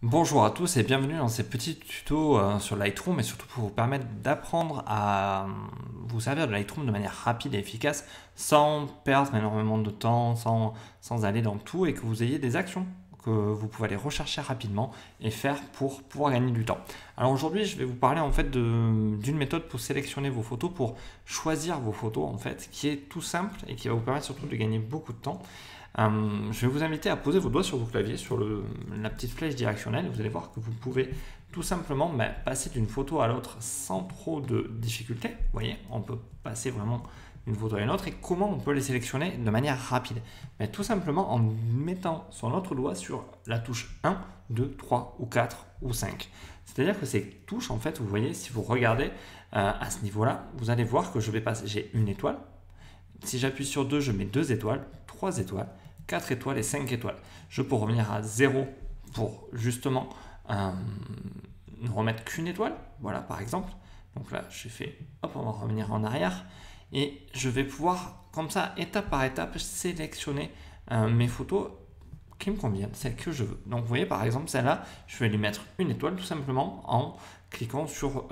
Bonjour à tous et bienvenue dans ces petits tutos sur Lightroom et surtout pour vous permettre d'apprendre à vous servir de Lightroom de manière rapide et efficace sans perdre énormément de temps, sans aller dans tout et que vous ayez des actions que vous pouvez aller rechercher rapidement et faire pour pouvoir gagner du temps. Alors aujourd'hui, je vais vous parler en fait d'une méthode pour sélectionner vos photos, pour choisir vos photos en fait, qui est tout simple et qui va vous permettre surtout de gagner beaucoup de temps. Je vais vous inviter à poser vos doigts sur vos claviers, sur la petite flèche directionnelle, et vous allez voir que vous pouvez tout simplement passer d'une photo à l'autre sans trop de difficulté. Vous voyez, on peut passer vraiment d'une photo à une autre. Et comment on peut les sélectionner de manière rapide? Tout simplement en mettant son autre doigt sur la touche 1, 2, 3 ou 4 ou 5. C'est-à-dire que ces touches, en fait, vous voyez, si vous regardez à ce niveau-là, vous allez voir que je vais passer, j'ai une étoile. Si j'appuie sur 2, je mets 2 étoiles, 3 étoiles, 4 étoiles et 5 étoiles. Je peux revenir à 0 pour justement ne remettre qu'une étoile. Voilà, par exemple. Donc là, j'ai fait, hop, on va revenir en arrière. Et je vais pouvoir, comme ça, étape par étape, sélectionner mes photos qui me conviennent, celles que je veux. Donc vous voyez, par exemple, celle-là, je vais lui mettre une étoile tout simplement en cliquant sur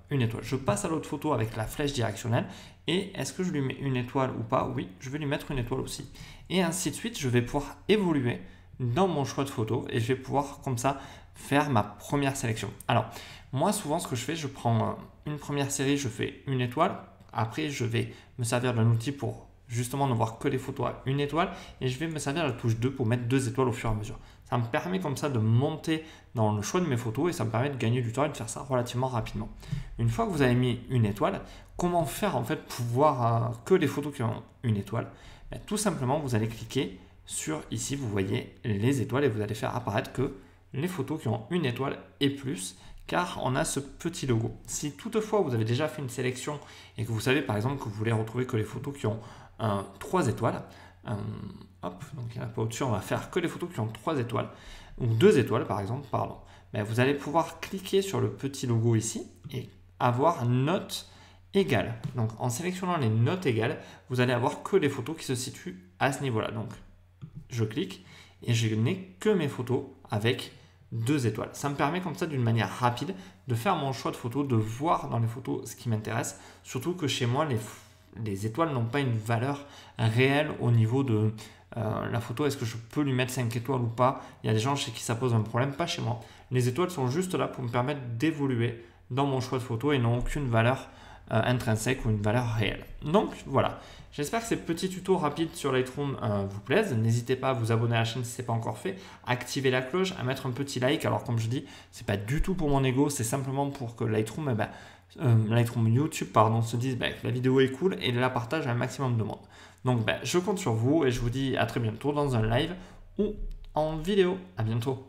une étoile. Je passe à l'autre photo avec la flèche directionnelle et est-ce que je lui mets une étoile ou pas? Oui, je vais lui mettre une étoile aussi. Et ainsi de suite, je vais pouvoir évoluer dans mon choix de photo et je vais pouvoir comme ça faire ma première sélection. Alors, moi souvent ce que je fais, je prends une première série, je fais une étoile. Après, je vais me servir d'un outil pour justement ne voir que les photos à une étoile et je vais me servir de la touche 2 pour mettre 2 étoiles au fur et à mesure. Ça me permet comme ça de monter dans le choix de mes photos et ça me permet de gagner du temps et de faire ça relativement rapidement. Une fois que vous avez mis une étoile, comment faire en fait pour voir que les photos qui ont une étoile? Tout simplement, vous allez cliquer sur ici, vous voyez les étoiles et vous allez faire apparaître que les photos qui ont une étoile et plus, car on a ce petit logo. Si toutefois vous avez déjà fait une sélection et que vous savez par exemple que vous voulez retrouver que les photos qui ont 3 étoiles, hop, donc il n'y en a pas au-dessus, on va faire que les photos qui ont 3 étoiles, ou 2 étoiles par exemple, pardon. Vous allez pouvoir cliquer sur le petit logo ici et avoir note égale. Donc en sélectionnant les notes égales, vous allez avoir que les photos qui se situent à ce niveau-là. Donc je clique et je n'ai que mes photos avec 2 étoiles. Ça me permet comme ça d'une manière rapide de faire mon choix de photos, de voir dans les photos ce qui m'intéresse. Surtout que chez moi, les étoiles n'ont pas une valeur réelle au niveau de la photo. Est-ce que je peux lui mettre 5 étoiles ou pas? Il y a des gens chez qui ça pose un problème, pas chez moi. Les étoiles sont juste là pour me permettre d'évoluer dans mon choix de photo et n'ont aucune valeur intrinsèque ou une valeur réelle. Donc voilà, j'espère que ces petits tutos rapides sur Lightroom vous plaisent. N'hésitez pas à vous abonner à la chaîne si ce n'est pas encore fait, à activer la cloche, à mettre un petit like. Alors comme je dis, c'est pas du tout pour mon ego, c'est simplement pour que Lightroom, Lightroom YouTube se dise que la vidéo est cool et la partage à un maximum de monde. Donc je compte sur vous et je vous dis à très bientôt dans un live ou en vidéo. À bientôt.